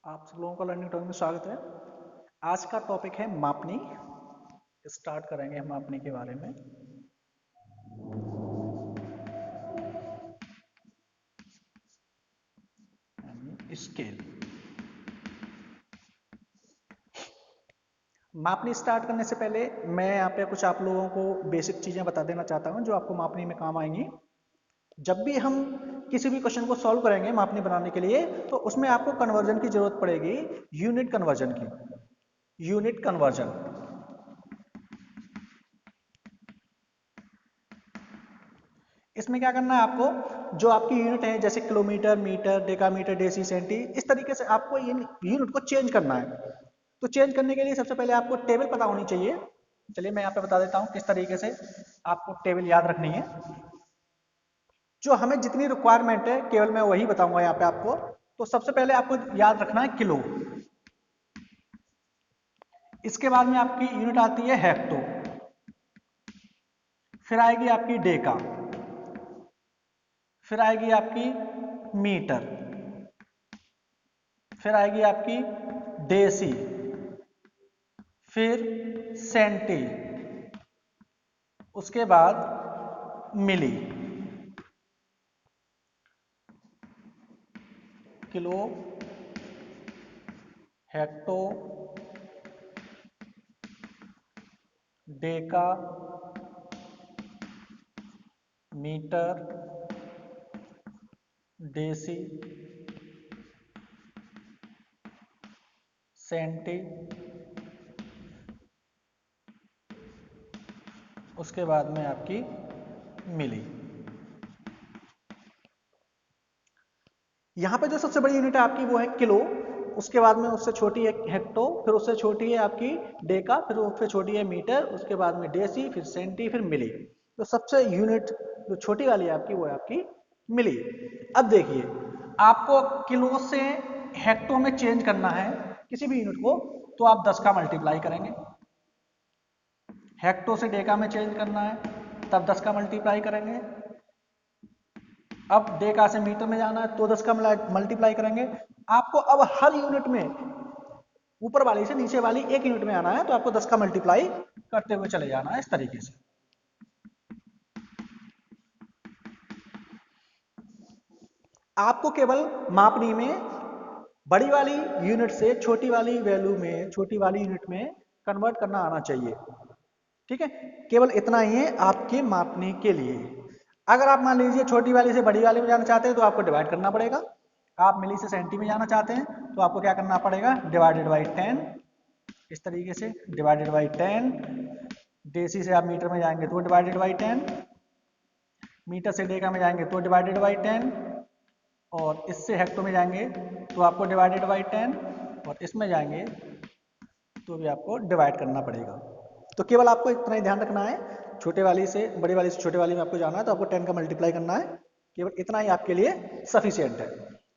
आप सब लोगों का लर्निंग टॉपिक में स्वागत है। आज का टॉपिक है मापनी। स्टार्ट करेंगे हम मापनी के बारे में। स्केल। मापनी स्टार्ट करने से पहले मैं यहाँ पे कुछ आप लोगों को बेसिक चीज़ें बता देना चाहता हूँ जो आपको मापनी में काम आएंगी। जब भी हम किसी भी क्वेश्चन को सॉल्व करेंगे मापनी बनाने के लिए, तो उसमें आपको कन्वर्जन की जरूरत पड़ेगी, यूनिट कन्वर्जन की। यूनिट कन्वर्जन इसमें क्या करना है आपको, जो आपकी यूनिट है जैसे kilometre, metre, decametre, deci, centi, इस तरीके से आपको इन यूनिट को चेंज करना है। तो चेंज करने के लिए सबसे पहले आपको टेबल पता होनी चाहिए। चलिए मैं यहाँ पे बता देता हूँ किस तरीके से आपको टेबल याद रखनी है। जो हमें जितनी रिक्वायरमेंट है केवल मैं वही बताऊंगा यहाँ पे आपको। तो सबसे पहले आपको याद रखना है किलो। इसके बाद में आपकी यूनिट आती है हेक्टो। फिर आएगी आपकी डेका। फिर आएगी आपकी मीटर। फिर आएगी आपकी डेसी। फिर सेंटी। उसके बाद milli. Kilo, hecto, deca, metre, deci, centi, उसके बाद में आपकी मिली। यहां पे जो सबसे बड़ी यूनिट है आपकी वो है किलो। उसके बाद में उससे छोटी है हेक्टो, फिर उससे छोटी है आपकी डेका, फिर उससे छोटी है मीटर, उसके बाद में डेसी, फिर सेंटी, फिर मिली। तो सबसे यूनिट जो छोटी वाली है आपकी वो है आपकी मिली। अब देखिए, आपको किलो से हेक्टो में चेंज करना है किसी भी यूनिट को, तो आप 10 का मल्टीप्लाई करेंगे। हेक्टो से डेका में चेंज करना है तब 10 का मल्टीप्लाई करेंगे। अब डेका से मीटर में जाना है तो 10 का मल्टीप्लाई करेंगे। आपको अब हर यूनिट में ऊपर वाली से नीचे वाली एक यूनिट में आना है, तो आपको 10 का मल्टीप्लाई करते हुए चले जाना है इस तरीके से। आपको केवल मापनी में बड़ी वाली यूनिट से छोटी वाली वैल्यू में, छोटी वाली यूनिट में कन्वर्ट करना आना चाहिए। ठीक है, केवल इतना ही है आपके मापने के लिए। अगर आप मान लीजिए छोटी वाली से बड़ी वाली में जाना चाहते हैं तो आपको डिवाइड करना पड़ेगा। आप मिली से सेंटी में जाना चाहते हैं तो आपको क्या करना पड़ेगा, डिवाइडेड बाई 10। इस तरीके से डिवाइडेड बाई 10। डेसी से आप मीटर में जाएंगे तो डिवाइडेड बाई 10। मीटर से डेका में जाएंगे तो डिवाइडेड बाई 10। और इससे हेक्टो में जाएंगे तो आपको डिवाइडेड बाई 10। और इसमें जाएंगे तो भी आपको डिवाइड करना पड़ेगा। तो केवल आपको इतना ही ध्यान रखना है, छोटे वाली से बड़ी वाली से छोटे वाली में आपको जाना है तो आपको 10 का मल्टीप्लाई करना है। केवल इतना ही आपके लिए सफिशियंट है।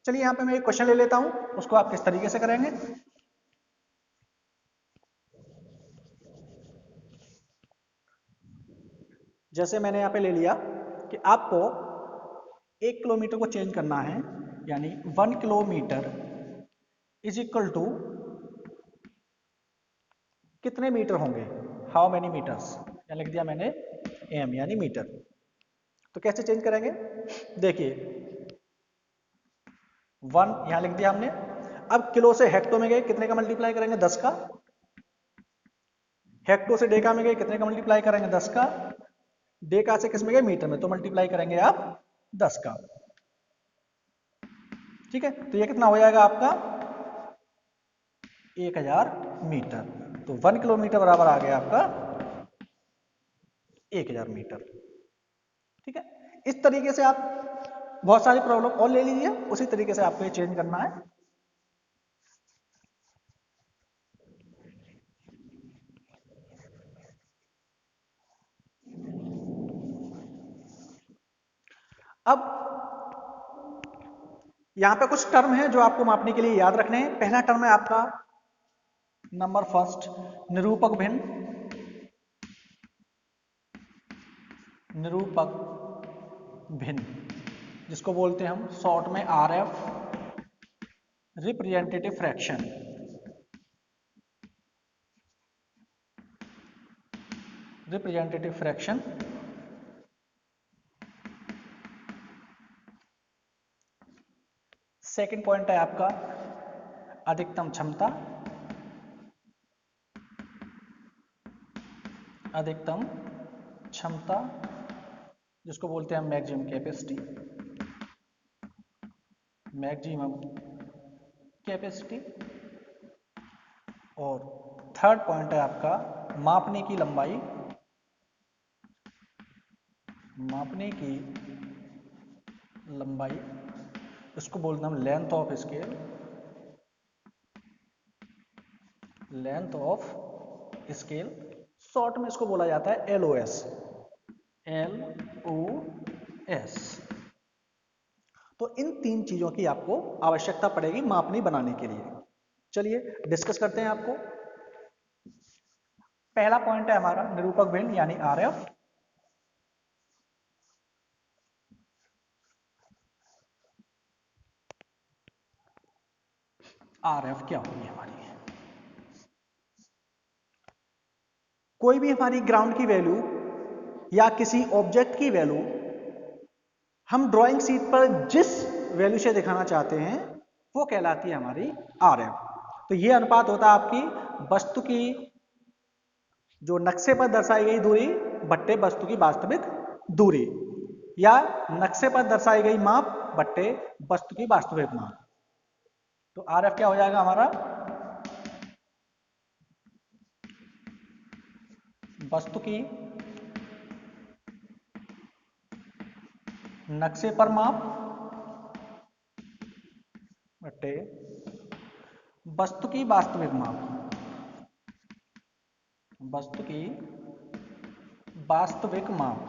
चलिए यहाँ पे मैं एक क्वेश्चन ले लेता हूँ, उसको आप किस तरीके से करेंगे। जैसे मैंने यहाँ पे ले लिया कि आपको 1 किलोमीटर को चेंज करना है, यानी 1 किलोमीटर इज इक्वल टू कितने मीटर होंगे, हाउ मेनी मीटर्स। यहाँ लिख दिया मैंने एम यानी मीटर। तो कैसे चेंज करेंगे, देखिए 1 यहां लिख दिया हमने। अब किलो से हेक्टो में गए, कितने का मल्टीप्लाई करेंगे, 10 का। हेक्टो से डेका में गए, कितने का मल्टीप्लाई करेंगे, 10 का। डेका से किस में गए, मीटर में, तो मल्टीप्लाई करेंगे आप 10 का। ठीक है, तो ये कितना हो जाएगा आपका 1000 मीटर। तो 1 किलोमीटर बराबर आ गया आपका 1000 मीटर। ठीक है, इस तरीके से आप बहुत सारी प्रॉब्लम और ले लीजिए, उसी तरीके से आपको ये चेंज करना है। अब यहां पे कुछ टर्म है जो आपको मापने के लिए याद रखने हैं। पहला टर्म है आपका नंबर फर्स्ट, निरूपक भिन्न। निरूपक भिन्न जिसको बोलते हैं हम शॉर्ट में RF. Representative fraction, representative fraction second point है आपका अधिकतम क्षमता, अधिकतम क्षमता जिसको बोलते हैं मैक्सिमम कैपेसिटी, मैक्सिमम कैपेसिटी। और थर्ड पॉइंट है आपका मापने की लंबाई, मापने की लंबाई इसको बोलते हैं length of scale, length of scale, short में इसको बोला जाता है LOS, LOS। तो इन तीन चीजों की आपको आवश्यकता पड़ेगी मापनी बनाने के लिए। चलिए डिस्कस करते हैं आपको। पहला पॉइंट है हमारा निरूपक भिन्न यानी RF। RF क्या होगी हमारी, कोई भी हमारी ग्राउंड की वैल्यू या किसी ऑब्जेक्ट की वैल्यू हम ड्राइंग शीट पर जिस वैल्यू से दिखाना चाहते हैं वो कहलाती है हमारी RF। तो ये अनुपात होता है आपकी वस्तु की जो नक्शे पर दर्शाई गई दूरी बट्टे वस्तु की वास्तविक दूरी, या नक्शे पर दर्शाई गई माप बट्टे वस्तु की वास्तविक माप। तो RF क्या हो जाएगा हमारा, वस्तु की नक्शे पर माप बट्टे वस्तु की वास्तविक माप, वस्तु की वास्तविक माप।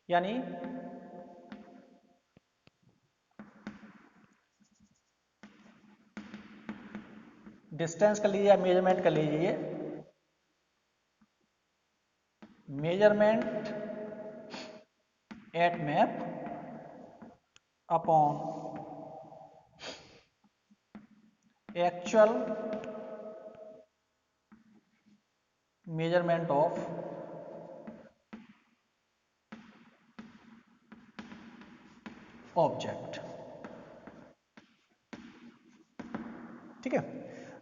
यानी डिस्टेंस कर लीजिए या मेजरमेंट कर लीजिए, measurement at map upon actual measurement of object. ठीक है,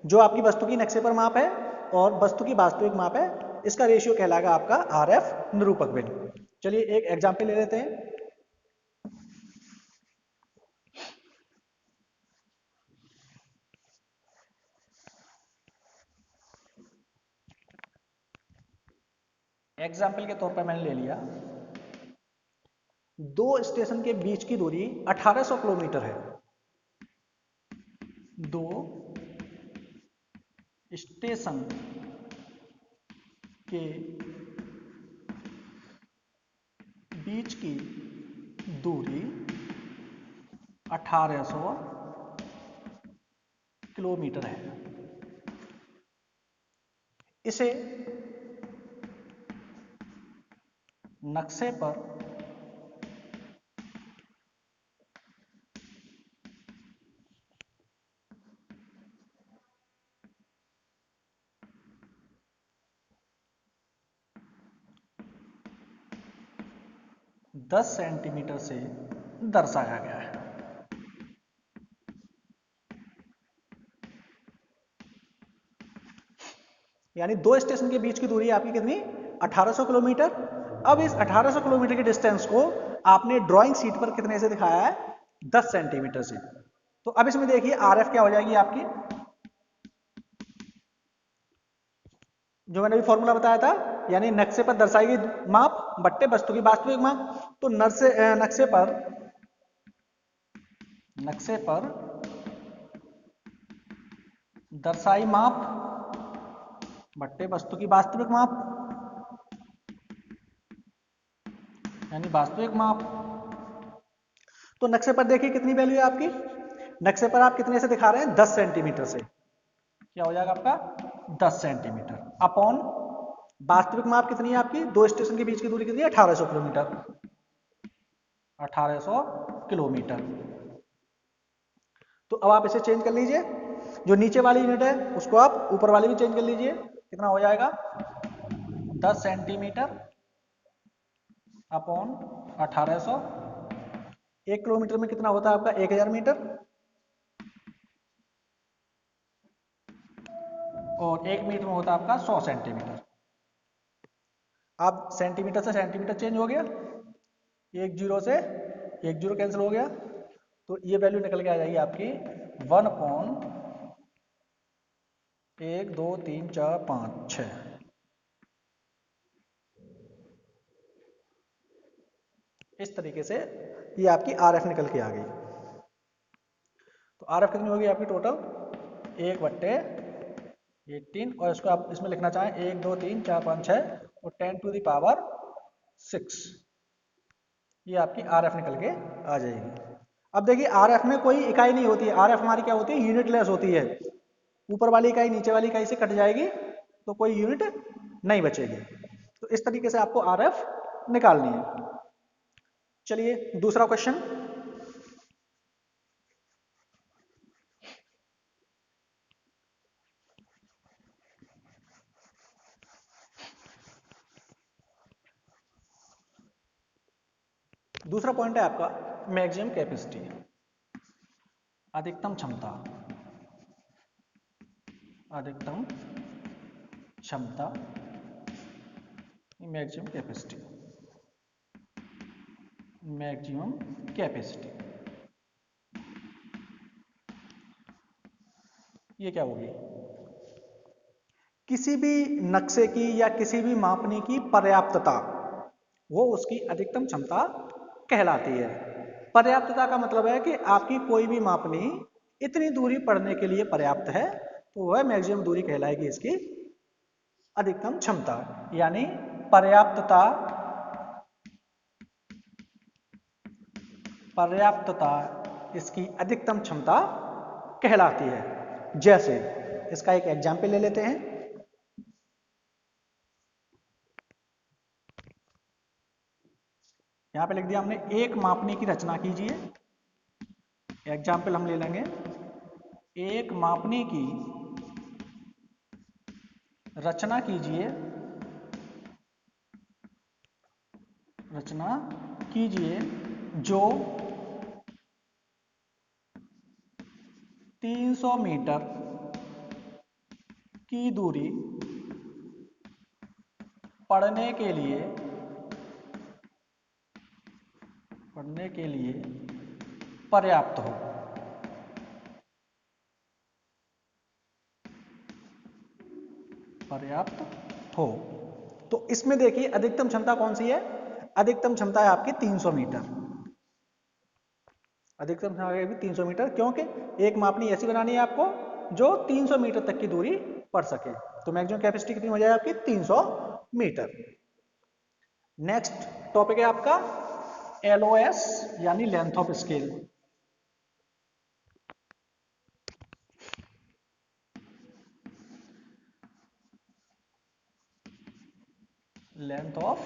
जो आपकी वस्तु की नक्शे पर माप है और वस्तु की वास्तविक माप है, इसका रेशियो कहलाएगा आपका RF निरूपक भिन्न। चलिए एक एग्जांपल ले लेते हैं। एग्जाम्पल के तौर पर मैंने ले लिया दो स्टेशन के बीच की दूरी 1800 किलोमीटर है। दो स्टेशन के बीच की दूरी 1800 किलोमीटर है। इसे नक्शे पर 10 सेंटीमीटर से दर्शाया गया है। यानी दो स्टेशन के बीच की दूरी आपकी कितनी, 1800 किलोमीटर। अब इस 1800 किलोमीटर के डिस्टेंस को आपने ड्राइंग शीट पर कितने से दिखाया है, 10 सेंटीमीटर से। तो अब इसमें देखिए RF क्या हो जाएगी आपकी, जो मैंने भी फॉर्मूला बताया था, यानी नक्शे पर दर्शाई गई माप बट्टे वस्तु की वास्तविक माप। तो नक्शे पर दर्शाई माप बट्टे वस्तु की वास्तविक माप, यानी वास्तविक माप। तो नक्शे पर देखिए कितनी वैल्यू है आपकी, नक्शे पर आप कितने से दिखा रहे हैं, 10 सेंटीमीटर से। क्या हो जाएगा आपका 10 सेंटीमीटर अपॉन वास्तविक माप कितनी है आपकी, दो स्टेशन के बीच की दूरी कितनी है, 1800 किलोमीटर। 1800 किलोमीटर। तो अब आप इसे चेंज कर लीजिए, जो नीचे वाली यूनिट है उसको आप ऊपर वाली भी चेंज कर लीजिए। कितना हो जाएगा? 10 सेंटीमीटर अपॉन 1800। 1 किलोमीटर में कितना होता है आपका? 1000 मीटर। और 1 मीटर में होता है आपका 100 सेंटीमीटर। अब सेंटीमीटर से सेंटीमीटर चेंज हो गया, एक जीरो से एक जीरो कैंसिल हो गया, तो ये वैल्यू निकल के आ जाएगी आपकी 1/1, 2, 3, 4, 5, 6। इस तरीके से ये आपकी RF निकल के आ गई। तो RF कितनी होगी आपकी टोटल? 1/18। और इसको आप इसमें लिखना चाहें 1, 2, 3, 4, 5, 6 और 10⁶। ये आपकी RF निकल के आ जाएगी। अब देखिए RF में कोई इकाई नहीं होती है, RF हमारी क्या होती है? यूनिटलेस होती है। ऊपर वाली इकाई नीचे वाली इकाई से कट जाएगी तो कोई यूनिट नहीं बचेगी। तो इस तरीके से आपको RF निकालनी है। चलिए दूसरा क्वेश्चन। दूसरा पॉइंट है आपका मैक्सिमम कैपेसिटी, अधिकतम क्षमता। अधिकतम क्षमता, मैक्सिमम कैपेसिटी। मैक्सिमम कैपेसिटी ये क्या होगी? किसी भी नक्शे की या किसी भी मापने की पर्याप्तता, वो उसकी अधिकतम क्षमता कहलाती है। पर्याप्तता का मतलब है कि आपकी कोई भी मापनी इतनी दूरी पढ़ने के लिए पर्याप्त है, तो वह मैक्सिमम दूरी कहलाएगी इसकी अधिकतम क्षमता। यानी पर्याप्तता, पर्याप्तता इसकी अधिकतम क्षमता कहलाती है। जैसे इसका एक एग्जाम्पल ले लेते हैं। यहां पे लिख दिया हमने, एक मापनी की रचना कीजिए। एग्जाम्पल हम ले लेंगे, एक मापनी की रचना कीजिए, रचना कीजिए जो 300 मीटर की दूरी पढ़ने के लिए पर्याप्त हो। पर्याप्त हो। तो इसमें देखिए अधिकतम क्षमता कौन सी है? अधिकतम क्षमता है आपकी 300 मीटर। अधिकतम क्षमता है 300 मीटर, क्योंकि एक मापनी ऐसी बनानी है आपको जो 300 मीटर तक की दूरी पढ़ सके। तो मैक्सिमम कैपेसिटी कितनी हो जाए आपकी? 300 मीटर। नेक्स्ट टॉपिक है आपका LOS यानी length of scale. Length of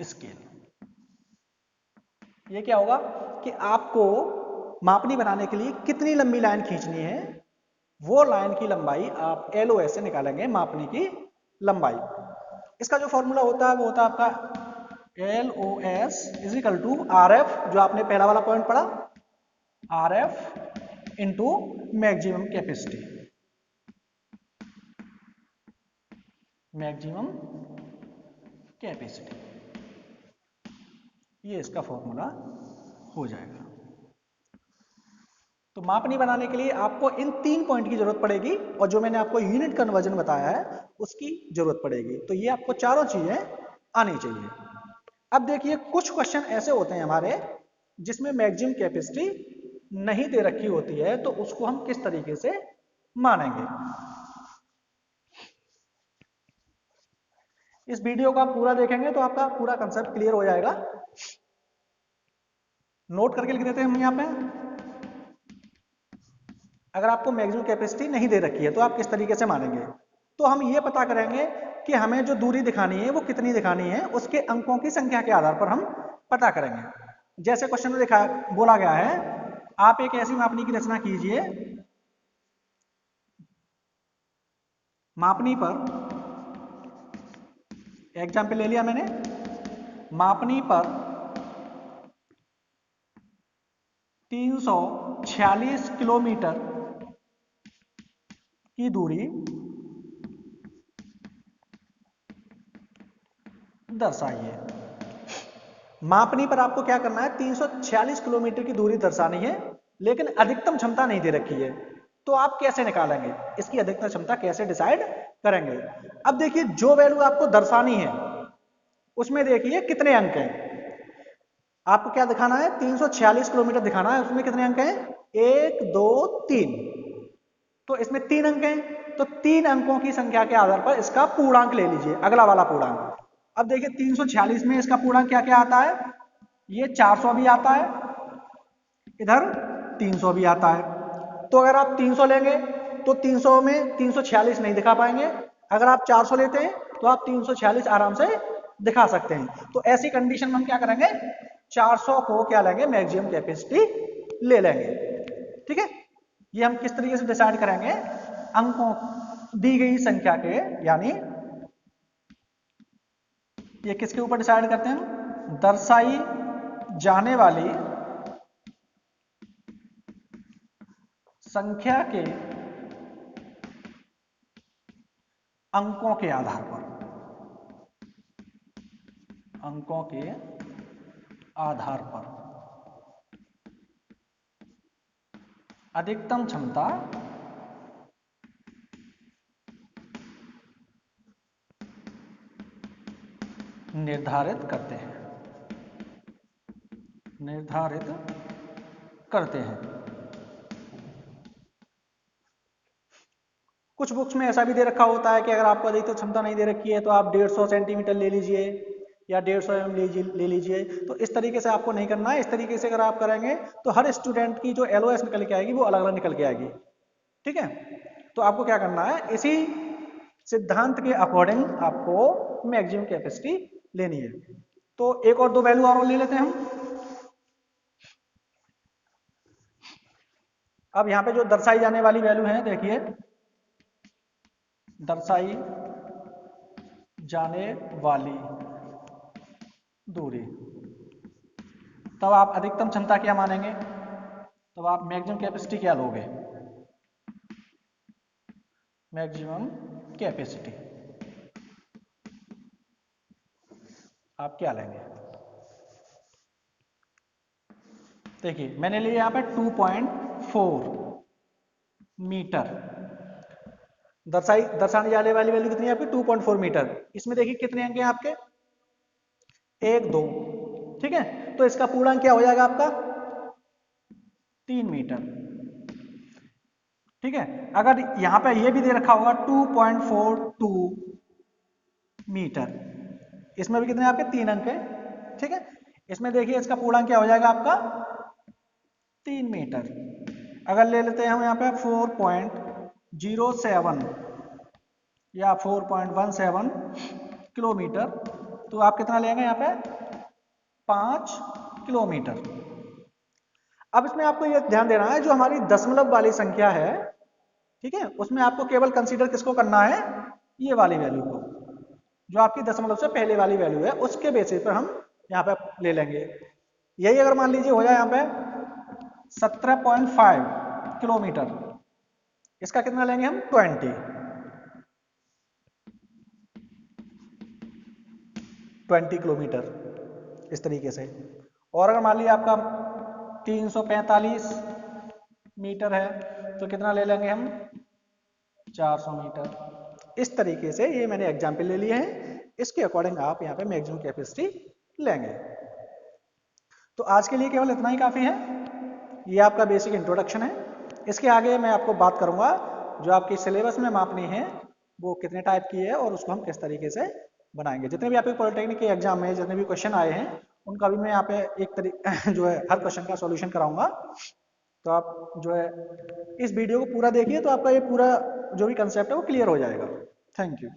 scale ये क्या होगा कि आपको मापनी बनाने के लिए कितनी लंबी लाइन खींचनी है, वो लाइन की लंबाई आप LOS से निकालेंगे, मापनी की लंबाई। इसका जो फॉर्मूला होता है वो होता है आपका LOS is equal to RF, जो आपने पहला वाला पॉइंट पढ़ा, RF into maximum capacity. Maximum capacity ये इसका फॉर्मूला हो जाएगा। तो मापनी बनाने के लिए आपको इन 3 पॉइंट की जरूरत पड़ेगी, और जो मैंने आपको यूनिट कन्वर्जन बताया है उसकी जरूरत पड़ेगी। तो ये आपको चारों चीजें आनी चाहिए। अब देखिए कुछ क्वेश्चन ऐसे होते हैं हमारे जिसमें मैक्सिमम कैपेसिटी नहीं दे रखी होती है, तो उसको हम किस तरीके से मानेंगे। इस वीडियो को आप पूरा देखेंगे तो आपका पूरा कंसेप्ट क्लियर हो जाएगा। नोट करके लिख देते हैं हम यहाँ पे। अगर आपको मैक्सिमम कैपेसिटी नहीं दे रखी है तो आप किस तरीके से मानेंगे? तो हम ये पता करेंगे कि हमें जो दूरी दिखानी है वो कितनी दिखानी है, उसके अंकों की संख्या के आधार पर हम पता करेंगे। जैसे क्वेश्चन में देखा बोला गया है, आप एक ऐसी मापनी की रचना कीजिए, मापनी पर, एग्जाम्पल ले लिया मैंने, मापनी पर 346 किलोमीटर की दूरी दर्शाइए। मापनी पर आपको क्या करना है, 346 किलोमीटर की दूरी दर्शानी है, लेकिन अधिकतम क्षमता नहीं दे रखी है। तो आप कैसे निकालेंगे, इसकी अधिकतम क्षमता कैसे डिसाइड करेंगे? अब देखिए, जो वैल्यू आपको दर्शानी है उसमें देखिए कितने अंक हैं। आपको क्या दिखाना है, 346 किलोमीटर दिखाना है, उसमें कितने अंक हैं, 1 2 3। तो इसमें 3 अंक हैं, तो 3 अंकों की संख्या के आधार पर इसका पूर्णांक ले लीजिए, अगला वाला पूर्णांक। अब देखिए 346 में इसका पूर्णांक क्या क्या आता है, ये 400 भी आता है, इधर 300 भी आता है। तो अगर आप 300 लेंगे तो 300 में 346 नहीं दिखा पाएंगे, अगर आप 400 लेते हैं तो आप 346 आराम से दिखा सकते हैं। तो ऐसी कंडीशन में हम क्या करेंगे, 400 को क्या लेंगे, मैक्सिमम कैपेसिटी ले लेंगे। ठीक है, ये हम किस तरीके से डिसाइड करेंगे, अंकों दी गई संख्या के, यानी ये किसके ऊपर डिसाइड करते हैं, दर्शाई जाने वाली संख्या के अंकों के आधार पर, अंकों के आधार पर अधिकतम क्षमता निर्धारित करते हैं, निर्धारित करते हैं। कुछ बुक्स में ऐसा भी दे रखा होता है कि अगर आपको अधिकतम क्षमता नहीं दे रखी है तो आप 150 सेंटीमीटर ले लीजिए या 150 ले लीजिए। तो इस तरीके से आपको नहीं करना है। इस तरीके से अगर आप करेंगे तो हर स्टूडेंट की जो LOS निकल के आएगी वो अलग अलग निकल के आएगी। ठीक है, तो आपको क्या करना है, इसी सिद्धांत के अकॉर्डिंग आपको मैक्सिमम कैपेसिटी लेनी है। तो एक और दो वैल्यू और ले लेते हैं हम। अब यहां पे जो दर्शाई जाने वाली वैल्यू है, देखिए दर्शाई जाने वाली दूरी, तब आप अधिकतम क्षमता क्या मानेंगे, तब आप मैक्सिमम कैपेसिटी क्या लोगे, मैक्सिमम कैपेसिटी आप क्या लेंगे। देखिए मैंने लिया यहां पे 2.4 मीटर, दर्शाने जाने वाली वैल्यू कितनी है आपकी, 2.4 मीटर। इसमें देखिए कितने अंक हैं आपके, 1 2। ठीक है, तो इसका पूर्णांक क्या हो जाएगा आपका, 3 मीटर। ठीक है, अगर यहां पे ये भी दे रखा होगा 2.42 मीटर, इसमें भी कितने आपके 3 अंक है। ठीक है, इसमें देखिए इसका पूर्णांक क्या हो जाएगा आपका, 3 मीटर। अगर ले लेते हैं हम यहाँ पे 4.07 या 4.17 किलोमीटर, तो आप कितना लेंगे यहाँ पे, 5 किलोमीटर। अब इसमें आपको ये ध्यान देना है, जो हमारी दशमलव वाली संख्या है, ठीक है, उसमें आपको केवल कंसीडर किसको करना है, ये वाली वैल्यू को, जो आपकी दशमलव से पहले वाली वैल्यू है उसके बेसिस पर हम यहाँ पे ले लेंगे। यही अगर मान लीजिए हो जाए यहाँ पे 17.5 किलोमीटर, इसका कितना लेंगे हम, 20 किलोमीटर, इस तरीके से। और अगर मान लीजिए आपका 345 मीटर है तो कितना ले लेंगे हम, 400 मीटर। इस तरीके से ये मैंने एग्जाम्पल ले लिए हैं, इसके अकॉर्डिंग आप यहाँ पे मैक्सिमम कैपेसिटी लेंगे। तो आज के लिए केवल इतना ही काफ़ी है, ये आपका बेसिक इंट्रोडक्शन है। इसके आगे मैं आपको बात करूंगा जो आपकी सिलेबस में मापनी है वो कितने टाइप की है और उसको हम किस तरीके से बनाएंगे। जितने भी आपके पॉलिटेक्निक के एग्जाम में जितने भी क्वेश्चन आए हैं उनका भी मैं यहाँ पे एक जो है हर क्वेश्चन का सॉल्यूशन कराऊंगा। तो आप जो है इस वीडियो को पूरा देखिए तो आपका ये पूरा जो भी कंसेप्ट है वो क्लियर हो जाएगा। Thank you.